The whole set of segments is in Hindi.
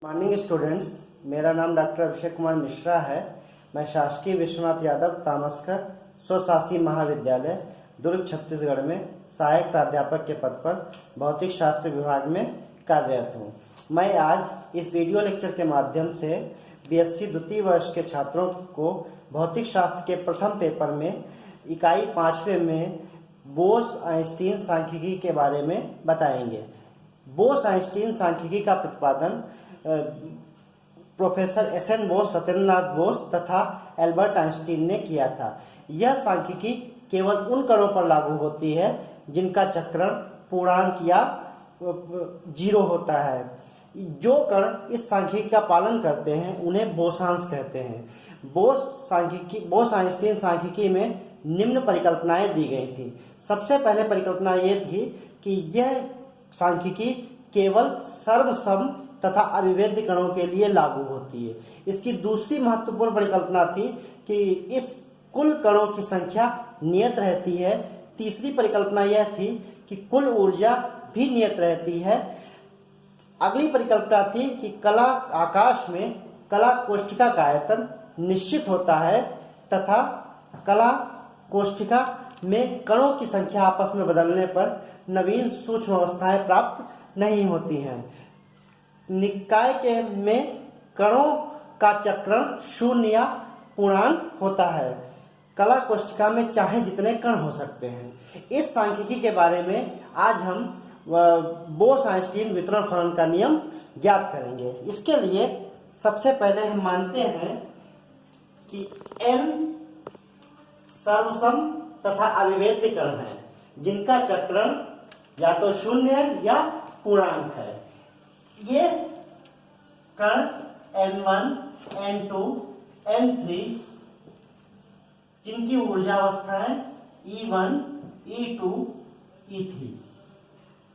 मॉर्निंग स्टूडेंट्स, मेरा नाम डॉक्टर अभिषेक कुमार मिश्रा है। मैं शासकीय विश्वनाथ यादव तामस्कर स्वशासी महाविद्यालय दुर्ग छत्तीसगढ़ में सहायक प्राध्यापक के पद पर भौतिक शास्त्र विभाग में कार्यरत हूँ। मैं आज इस वीडियो लेक्चर के माध्यम से बीएससी द्वितीय वर्ष के छात्रों को भौतिक शास्त्र के प्रथम पेपर में इकाई 5वें में बोस-आइंस्टीन सांख्यिकी के बारे में बताएंगे। बोस-आइंस्टीन सांख्यिकी का प्रतिपादन प्रोफेसर एस.एन. बोस, सत्येंद्रनाथ बोस तथा एल्बर्ट आइंस्टीन ने किया था। यह सांख्यिकी केवल उन कणों पर लागू होती है जिनका चक्रण पूर्णांक या 0 होता है। जो कण इस सांख्यिकी का पालन करते हैं उन्हें बोसांश कहते हैं। बोस-आइंस्टीन सांख्यिकी में निम्न परिकल्पनाएं दी गई थी। सबसे पहले परिकल्पना ये थी कि यह सांख्यिकी केवल सर्वसम तथा अविभेद्य कणों के लिए लागू होती है। इसकी दूसरी महत्वपूर्ण परिकल्पना थी कि इस कुल कणों की संख्या नियत रहती है। तीसरी परिकल्पना यह थी कि कुल ऊर्जा भी नियत रहती है। अगली परिकल्पना थी कि कला आकाश में कला कोष्ठिका का आयतन निश्चित होता है तथा कला कोष्ठिका में कणों की संख्या आपस में बदलने पर नवीन सूक्ष्म अवस्थाएं प्राप्त नहीं होती हैं। निकाय के में कणों का चक्रण शून्य या पूर्णांक होता है। कला कोष्ठिका में चाहे जितने कण हो सकते हैं। इस सांख्यिकी के बारे में आज हम बोस-आइंस्टीन वितरण फलन का नियम ज्ञात करेंगे। इसके लिए सबसे पहले हम मानते हैं कि n सर्वसम तथा अविभेद्य कण हैं जिनका चक्रण या तो शून्य या पूर्णांक है। ये कण n1, n2, n3 जिनकी ऊर्जा अवस्थाएं E1, E2, E3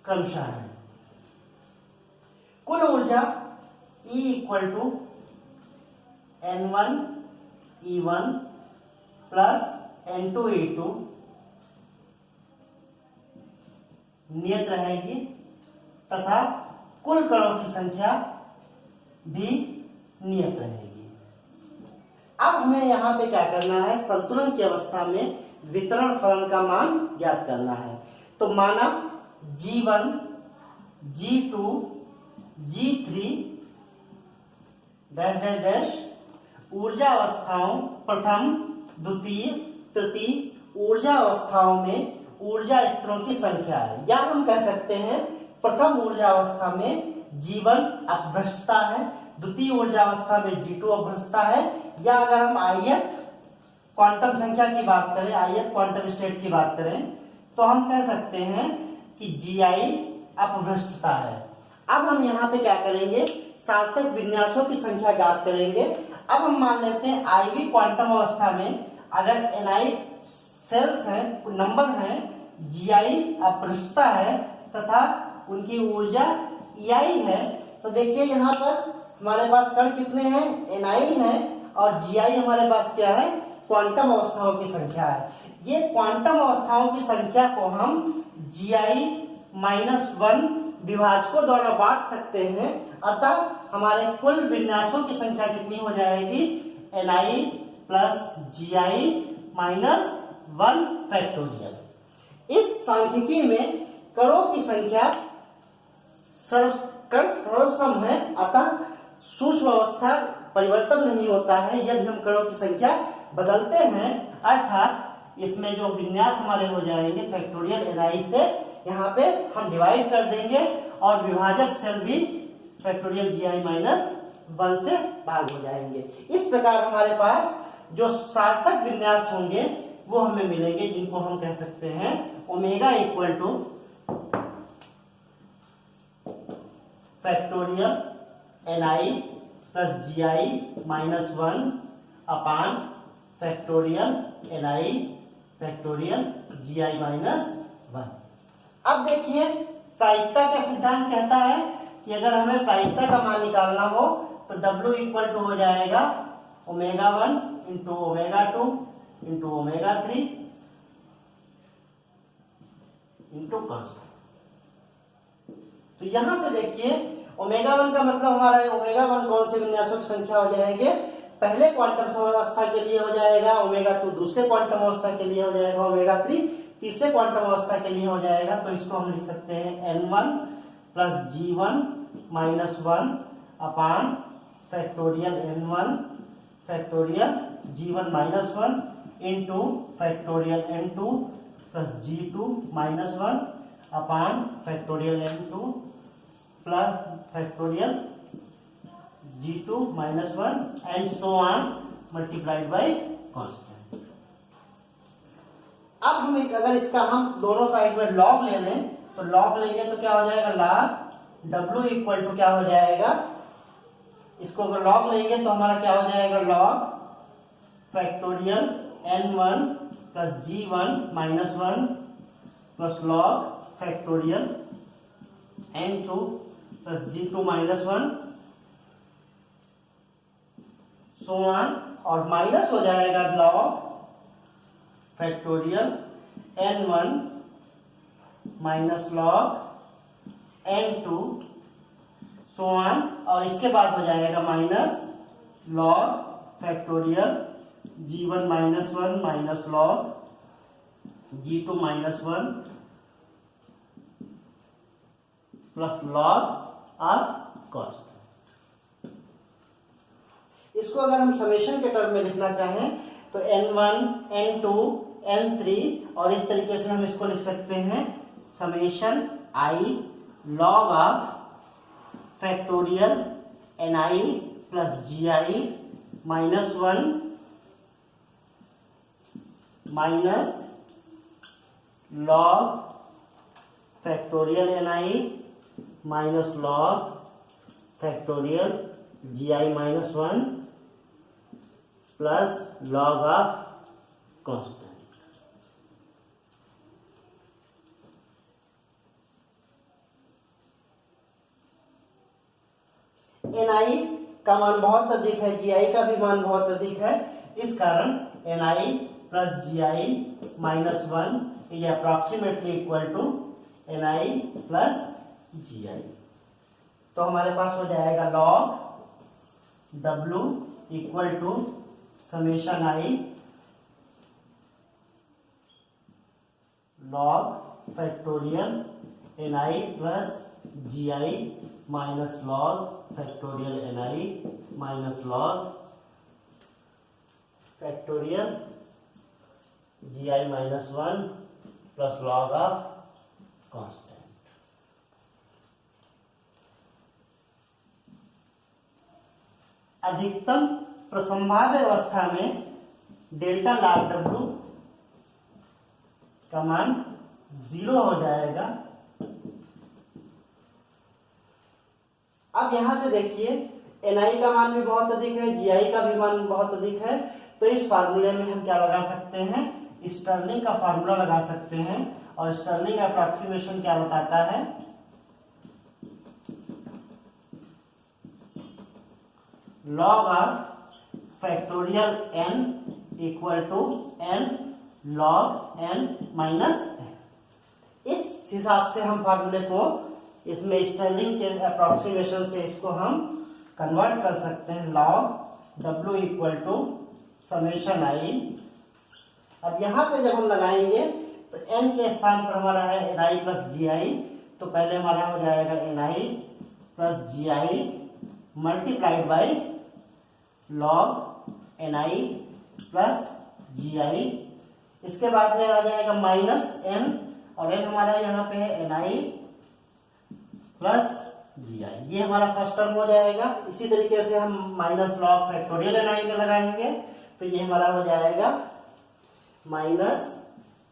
क्रमशः है। कुल ऊर्जा E equal to n1 E1 plus n2 E2 नियत रहेगी तथा कुल कणों की संख्या भी नियत रहेगी। अब हमें यहाँ पे क्या करना है, संतुलन की अवस्था में वितरण फलन का मान ज्ञात करना है। तो माना G1, G2, G3 dash dash dash ऊर्जा अवस्थाओं प्रथम, द्वितीय, तृतीय ऊर्जा अवस्थाओं में ऊर्जा स्तरों की संख्या है। या हम कह सकते हैं प्रथम ऊर्जा अवस्था में G1 अपभ्रष्टता है, द्वितीय ऊर्जा अवस्था में G2 अपभ्रष्टता है। या अगर हम ith क्वांटम संख्या की बात करें, ith क्वांटम स्टेट की बात करें, तो हम कह सकते हैं कि Gi अपभ्रष्टता है। अब हम यहाँ पे क्या करेंगे, सार्थक विन्यासों की संख्या ज्ञात करेंगे। अब हम मान लेते हैं IV क्वांटम अवस्था में अगर Ni सेल्स है, नंबर है, Gi अपभ्रष्टता है तथा उनकी ऊर्जा Ei है। तो देखिए यहाँ पर हमारे पास कण कितने हैं, Ni है और Gi हमारे पास क्या है, क्वांटम अवस्थाओं की संख्या है। ये क्वांटम अवस्थाओं की संख्या को हम Gi-1 विभाजकों द्वारा बांट सकते हैं। अतः हमारे कुल विन्यासों की संख्या कितनी हो जाएगी, Ni प्लस Gi-1 फैक्टोरियल। इस सांख्यिकी में कणों की संख्या सर्वसम है, अतः सूक्ष्म अवस्था परिवर्तन नहीं होता है यदि हम कणों की संख्या बदलते हैं। अर्थात इसमें जो विन्यास हमारे हो जाएंगे फैक्टोरियल Ni से यहाँ पे हम डिवाइड कर देंगे और विभाजक सेल भी फैक्टोरियल Gi-1 से भाग हो जाएंगे। इस प्रकार हमारे पास जो सार्थक विन्यास होंगे वो हमें मिलेंगे, जिनको हम कह सकते हैं omega equal two factorial Ni plus Gi-1 अपान फैक्टोरियल Ni फैक्टोरियल Gi-1। अब देखिए प्रायिकता का सिद्धांत कहता है कि अगर हमें प्रायिकता का मान निकालना हो तो W इक्वल टू हो जाएगा ω1 इंटू ω2 इंटू ω3 इंटू कॉन्स्टेंट। तो यहां से देखिए ओमेगा 1 का मतलब हमारा है ओमेगा 1 कौन से विन्यासों की संख्या हो जाएगी, पहले क्वांटम अवस्था के लिए हो जाएगा, ओमेगा 2 दूसरे क्वांटम अवस्था के लिए हो जाएगा, ओमेगा 3 तीसरे क्वांटम अवस्था के लिए हो जाएगा। तो इसको हम लिख सकते हैं n1 plus g1 minus 1 upon factorial n1 factorial g1 minus 1 into factorial n2 plus g2 minus 1 upon factorial n2 plus factorial g2 minus 1 and so on multiplied by constant. अब हम अगर इसका हम दोनों साइड में लॉग ले लें तो लॉग लेंगे तो क्या हो जाएगा, log w इक्वल टू क्या हो जाएगा, इसको अगर लॉग लेंगे तो हमारा क्या हो जाएगा, log factorial n1 plus g1 minus 1 plus log factorial n2 plus g2 minus 1 so on, और माइनस हो जाएगा log factorial n1 minus log n2 so on, और इसके बाद हो जाएगा minus log factorial g1 minus 1 minus log g2 minus 1 plus log of cost. इसको अगर हम समेशन के टर्म में लिखना चाहें तो n1 n2 n3 और इस तरीके से हम इसको लिख सकते हैं summation i log of factorial ni plus gi minus 1 minus log factorial ni minus log factorial gi minus 1 plus log of constant. ni का मान बहुत अधिक है, gi का भी मान बहुत अधिक है, इस कारण ni plus gi minus 1 is approximately equal to ni plus gi। तो हमारे पास हो जाएगा log w equal to summation i log factorial ni plus gi minus log factorial ni minus log factorial gi minus 1 plus log of constant. अधिकतम प्रसंभाव्य अवस्था में डेल्टा log w का मान 0 हो जाएगा। अब यहां से देखिए ni का मान भी बहुत अधिक है, gi का भी मान बहुत अधिक है, तो इस फार्मूले में हम क्या लगा सकते हैं, स्टर्लिंग का फार्मूला लगा सकते हैं। और स्टर्लिंग अप्रॉक्सीमेशन क्या बताता है, log of factorial n equal to n log n minus n। इस हिसाब से हम फार्मूले को इसमें स्टर्लिंग के अप्रॉक्सीमेशन से इसको हम कन्वर्ट कर सकते हैं, log w equal to summation i। अब यहाँ पे जब हम लगाएंगे तो n के स्थान पर हमारा है ni प्लस gi, तो पहले हमारा हो जाएगा ni plus gi multiplied by log ni plus gi। इसके बाद में आ जाएगा माइनस n, और n हमारा यहाँ पे है ni प्लस gi, ये हमारा फर्स्ट टर्म हो जाएगा। इसी तरीके से हम माइनस log फैक्टोरियल ni में लगाएंगे तो ये हमारा हो जाएगा माइनस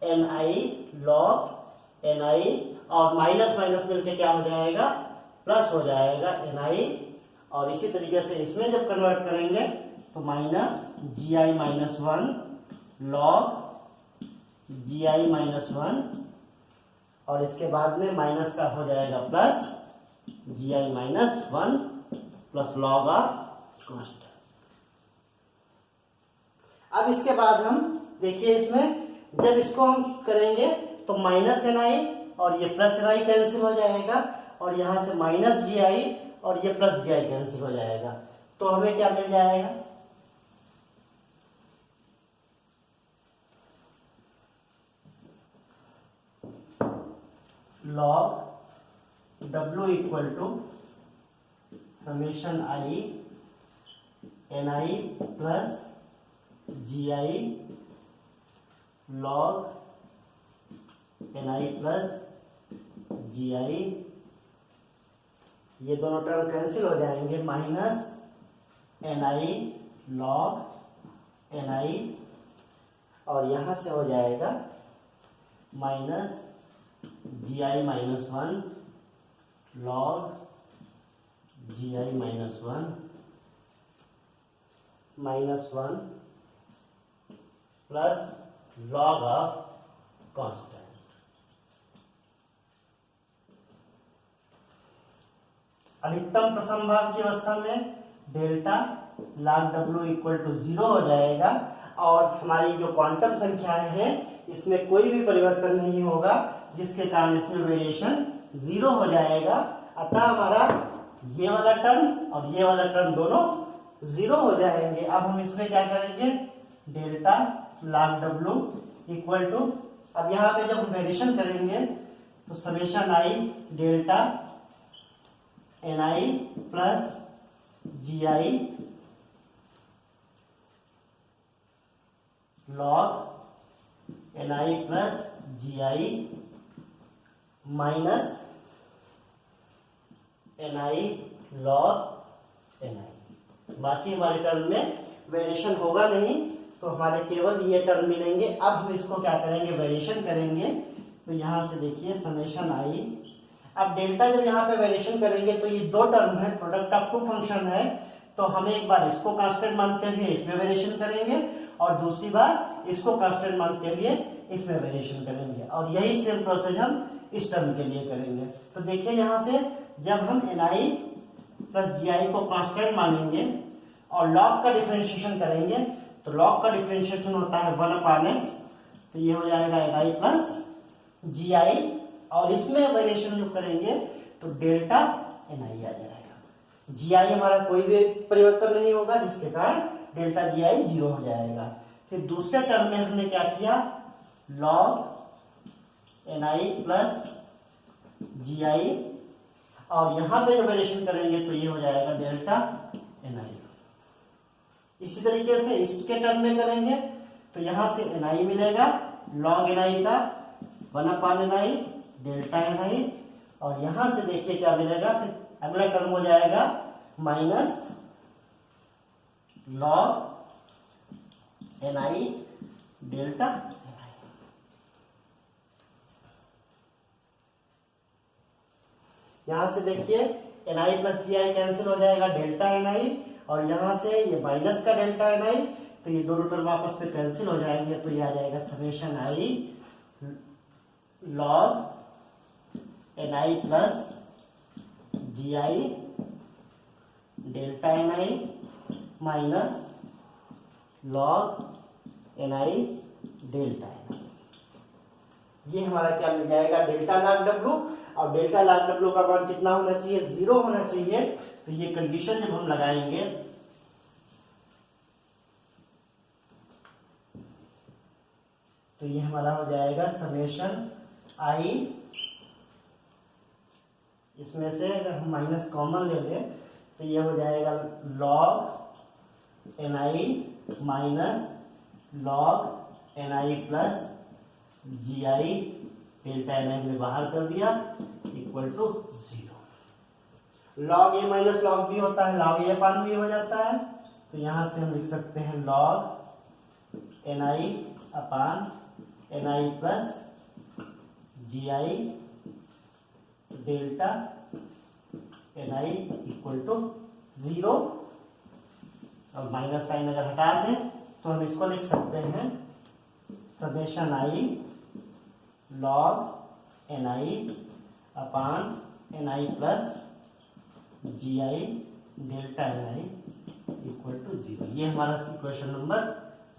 ni log ni, और माइनस माइनस मिलके क्या हो जाएगा, प्लस हो जाएगा ni, और इसी तरीके से इसमें जब कन्वर्ट करेंगे तो minus gi minus 1 log gi minus 1, और इसके बाद में माइनस का हो जाएगा plus gi minus 1 plus log of constant. अब इसके बाद हम देखिए इसमें जब इसको हम करेंगे तो माइनस ni और ये प्लस ni कैंसिल हो जाएगा, और यहाँ से माइनस gi और ये प्लस जी आई कैंसिल हो जाएगा। तो हमें क्या मिल जाएगा, लॉग डब्ल्यू equal to summation i n I plus ji i log N I plus ji i, ये दोनों टर्म कैंसिल हो जाएंगे, minus n i log N i, और यहां से हो जाएगा minus g i minus one log g i minus one plus log of constant. अधिकतम प्रसमभाग की अवस्था में delta log w equal to 0 हो जाएगा और हमारी जो क्वांटम संख्याएं हैं इसमें कोई भी परिवर्तन नहीं होगा, जिसके कारण इसमें वेरिएशन 0 हो जाएगा। अतः हमारा ये वाला टर्म और ये वाला टर्म दोनों 0 हो जाएंगे। अब हम इसमें क्या करेंगे, delta log w equal to, अब यहाँ पे जब हम वेरिएशन करेंगे तो summation i delta N I plus ji i log N I plus ji i minus n i log N i. बाकी हमारे टर्म में वेरिएशन होगा नहीं, तो हमारे केवल ये टर्म मिलेंगे। अब हम इसको क्या करेंगे, वेरिएशन करेंगे। तो यहां से देखिए समेशन आई, अब डेल्टा जब यहाँ पे वेरिएशन करेंगे तो ये दो टर्म है, प्रोडक्ट ऑफ टू फंक्शन है, तो हमें एक बार इसको कांस्टेंट मानते हुए इसमें वेरिएशन करेंगे और दूसरी बार इसको कांस्टेंट मानते हुए इसमें वेरिएशन करेंगे, और यही सेम प्रोसेस हम इस टर्म के लिए करेंगे। तो देखिए यहाँ से जब हम एन आई प्लस जी आई को कांस्टेंट मानेंगे और लॉग का डिफरेंशिएशन करेंगे, तो लॉग का डिफरेंशिएशन होता है 1/x, तो ये हो जाएगा एन आई प्लस जी आई, और इसमें वेरिएशन जो करेंगे तो डेल्टा एन आई आ जाएगा। जी आई हमारा कोई भी परिवर्तन नहीं होगा, जिसके कारण डेल्टा जी आई 0 हो जाएगा। फिर दूसरे टर्म में हमने क्या किया, लॉग एन आई प्लस जी आई, और यहां पे जो वेरिएशन करेंगे तो ये हो जाएगा डेल्टा एन आई। इसी तरीके से इसके टर्म में करेंगे तो यहां से एन आई मिलेगा, लॉग एन आई का 1/ni डेल्टा एन आई, और यहां से देखिए क्या मिलेगा, फिर अगला टर्म हो जाएगा minus log N i delta N आई। यहां से देखिए N I plus ji I cancel हो जाएगा, डेल्टा एन आई, और यहां से ये माइनस का डेल्टा एन आई, तो ये दोनों टर्म आपस में कैंसिल हो जाएंगे, तो ये आ जाएगा summation I log N I plus ji I delta N I minus log N i delta N i. ये हमारा क्या मिल जाएगा, डेल्टा log w, और डेल्टा log w का मान कितना होना चाहिए, 0 होना चाहिए। तो ये कंडीशन जब हम लगाएंगे तो ये हमारा हो जाएगा समेशन आई, इसमें से अगर हम माइनस कॉमन ले लें तो ये हो जाएगा log N I minus log N I plus ji I delta N I में बाहर कर दिया equal to 0। Log A minus log B होता है, लॉग ए अपान बी हो जाता है, तो यहां से हम लिख सकते हैं log N I upon N I plus ji I delta N I equal to 0, और माइनस साइन अगर हटा दें तो हम इसको लिख सकते हैं summation I log N I upon N I plus ji I delta N I equal to 0। ये हमारा इक्वेशन नंबर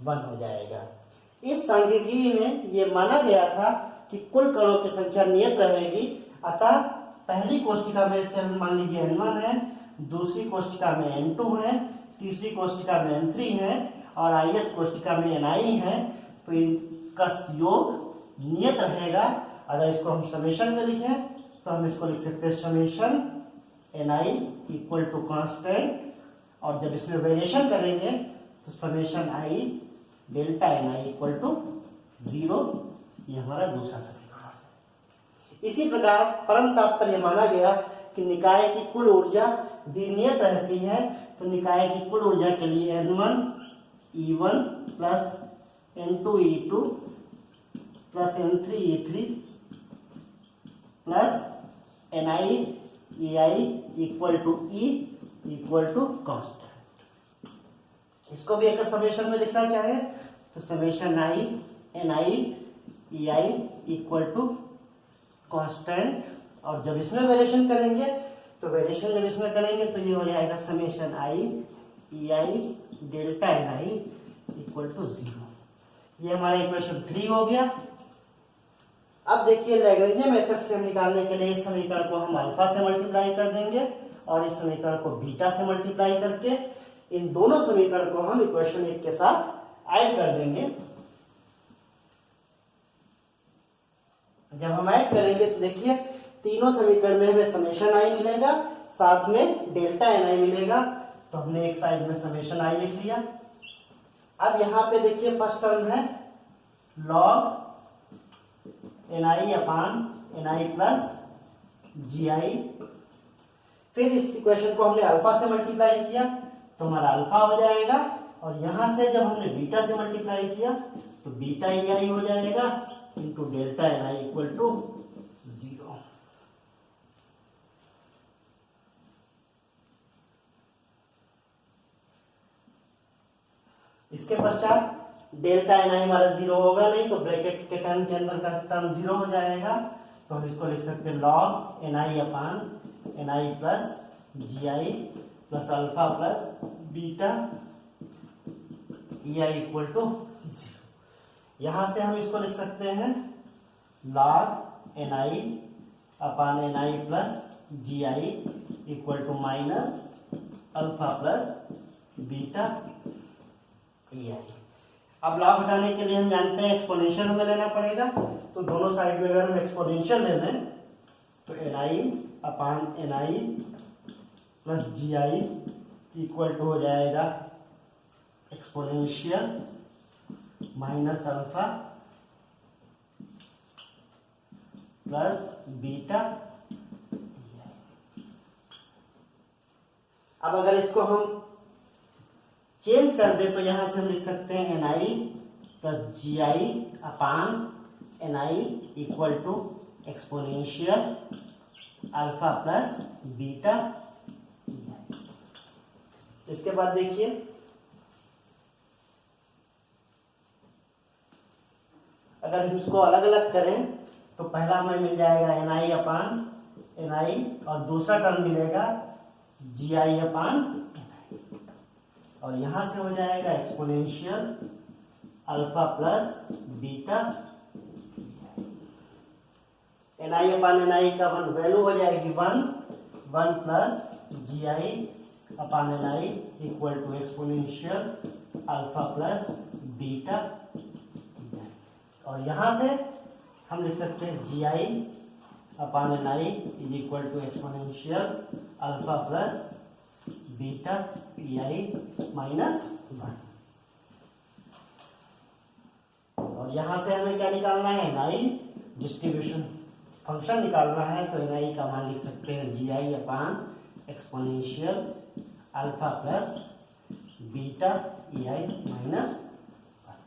1 हो जाएगा। इस सांख्यिकी में ये माना गया था कि कुल कणों की संख्या नियत रहेगी, अतः पहली कोष्ठिका में से मान लीजिए n1 है दूसरी कोष्ठिका में N2 है, तीसरी कोष्ठिका में N3 है और ith कोष्ठिका में Ni है, तो इनका योग नियत रहेगा। अगर इसको हम समेशन में लिखें तो हम इसको लिख सकते हैं summation Ni equal to constant, और जब इसमें वेरिएशन करेंगे तो summation I delta Ni equal to 0। ये हमारा दूसरा समीकरण है। इसी प्रकार परम तात्पर्य माना गया कि निकाय की कुल ऊर्जा भी नियत रहती है, तो निकाय की कुल ऊर्जा के लिए N1 E1 plus N2 E2 plus N3 E3 plus Ni Ei equal to E equal to constant. इसको भी एक समेशन में लिखना चाहे तो summation I Ni Ei equal to constant, और जब इसमें वेरिएशन करेंगे तो वेरिएशन जब इसमें करेंगे तो ये हो जाएगा summation I Ei delta Ni equal to 0। ये हमारा इक्वेशन 3 हो गया। अब देखिए लैग्रेंज मेथड से हम निकालने के लिए इस समीकरण को हम अल्फा से मल्टीप्लाई कर देंगे और इस समीकरण को बीटा से मल्टीप्लाई करके इन दोनों समीकरण को हम इक्वेशन 1 के साथ ऐड कर देंगे। जब हम ऐड करेंगे तो देखिए तीनों समीकरण में हमें समेशन I मिलेगा, साथ में डेल्टा Ni मिलेगा, तो हमने एक साइड में समेशन I लिख लिया। अब यहाँ पे देखिए फर्स्ट टर्म है log Ni upon Ni plus Gi, फिर इस इक्वेशन को हमने अल्फा से मल्टीप्लाई किया तो हमारा अल्फा हो जाएगा, और यहां से जब हमने बीटा से मल्टीप्लाई किया तो बीटा Ei हो जाएगा into delta Ni equal to 0। इसके पश्चात डेल्टा Ni हमारा 0 होगा नहीं, तो ब्रैकेट के टर्म के अंदर का टर्म 0 हो जाएगा, तो हम इसको लिख सकते हैं log Ni upon Ni plus Gi plus alpha plus beta Ei equal to 0। यहां से हम इसको लिख सकते हैं log Ni upon Ni plus Gi equal to minus alpha plus beta Ei। अब लॉग हटाने के लिए हम जानते हैं एक्सपोनेंशियल हमें लेना पड़ेगा, तो दोनों साइड में अगर हम एक्सपोनेंशियल ले लें तो Ni upon Ni plus Gi equal to हो जाएगा exponential minus alpha plus beta. अब अगर इसको हम चेंज कर दे तो यहां से हम लिख सकते हैं Ni plus Gi upon Ni equal to exponential alpha plus beta. इसके बाद देखिए अगर हम इसको अलग अलग करें तो पहला हमें मिल जाएगा Ni अपान Ni और दूसरा टर्म मिलेगा Gi अपान Ni, और यहां से हो जाएगा exponential alpha plus beta. Ni upon Ni का वैल्यू हो जाएगी 1 plus Gi upon Ni equal to exponential alpha plus beta, और यहां से हम लिख सकते हैं Gi upon Ni is equal to exponential alpha plus beta Ei minus 1, और यहां से हमें क्या निकालना है Ni डिस्ट्रीब्यूशन फंक्शन निकालना है, तो Ni का मान लिख सकते हैं Gi upon exponential alpha plus beta Ei minus 1।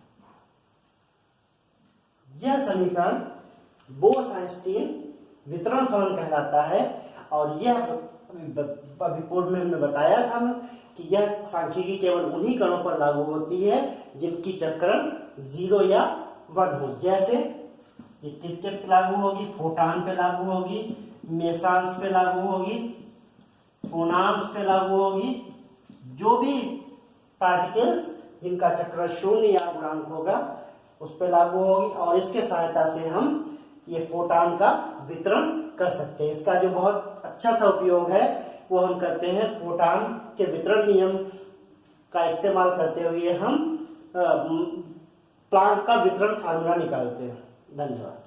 यह समीकरण बोस-आइंस्टीन वितरण फलन कहलाता है, और यह अभी पूर्व में हमने बताया था कि यह सांख्यिकी केवल उन्हीं कणों पर लागू होती है जिनकी चक्रण 0 या 1 हो। जैसे ये किसके पे लागू होगी? फोटान पे लागू होगी, मेसांस पे लागू होगी, फोनांस पे लागू होगी। जो भी पार्टिकल्स जिनका चक्र 0 या गुणांक होगा उस पे लागू होगी, और इसके सहायता से हम ये फोटान का वितरण कर सकते हैं। इसका जो बहुत अच्छा सा उपयोग है वो हम करते हैं फोटॉन के वितरण नियम का इस्तेमाल करते हुए हम प्लांक का वितरण फार्मूला निकालते हैं। धन्यवाद।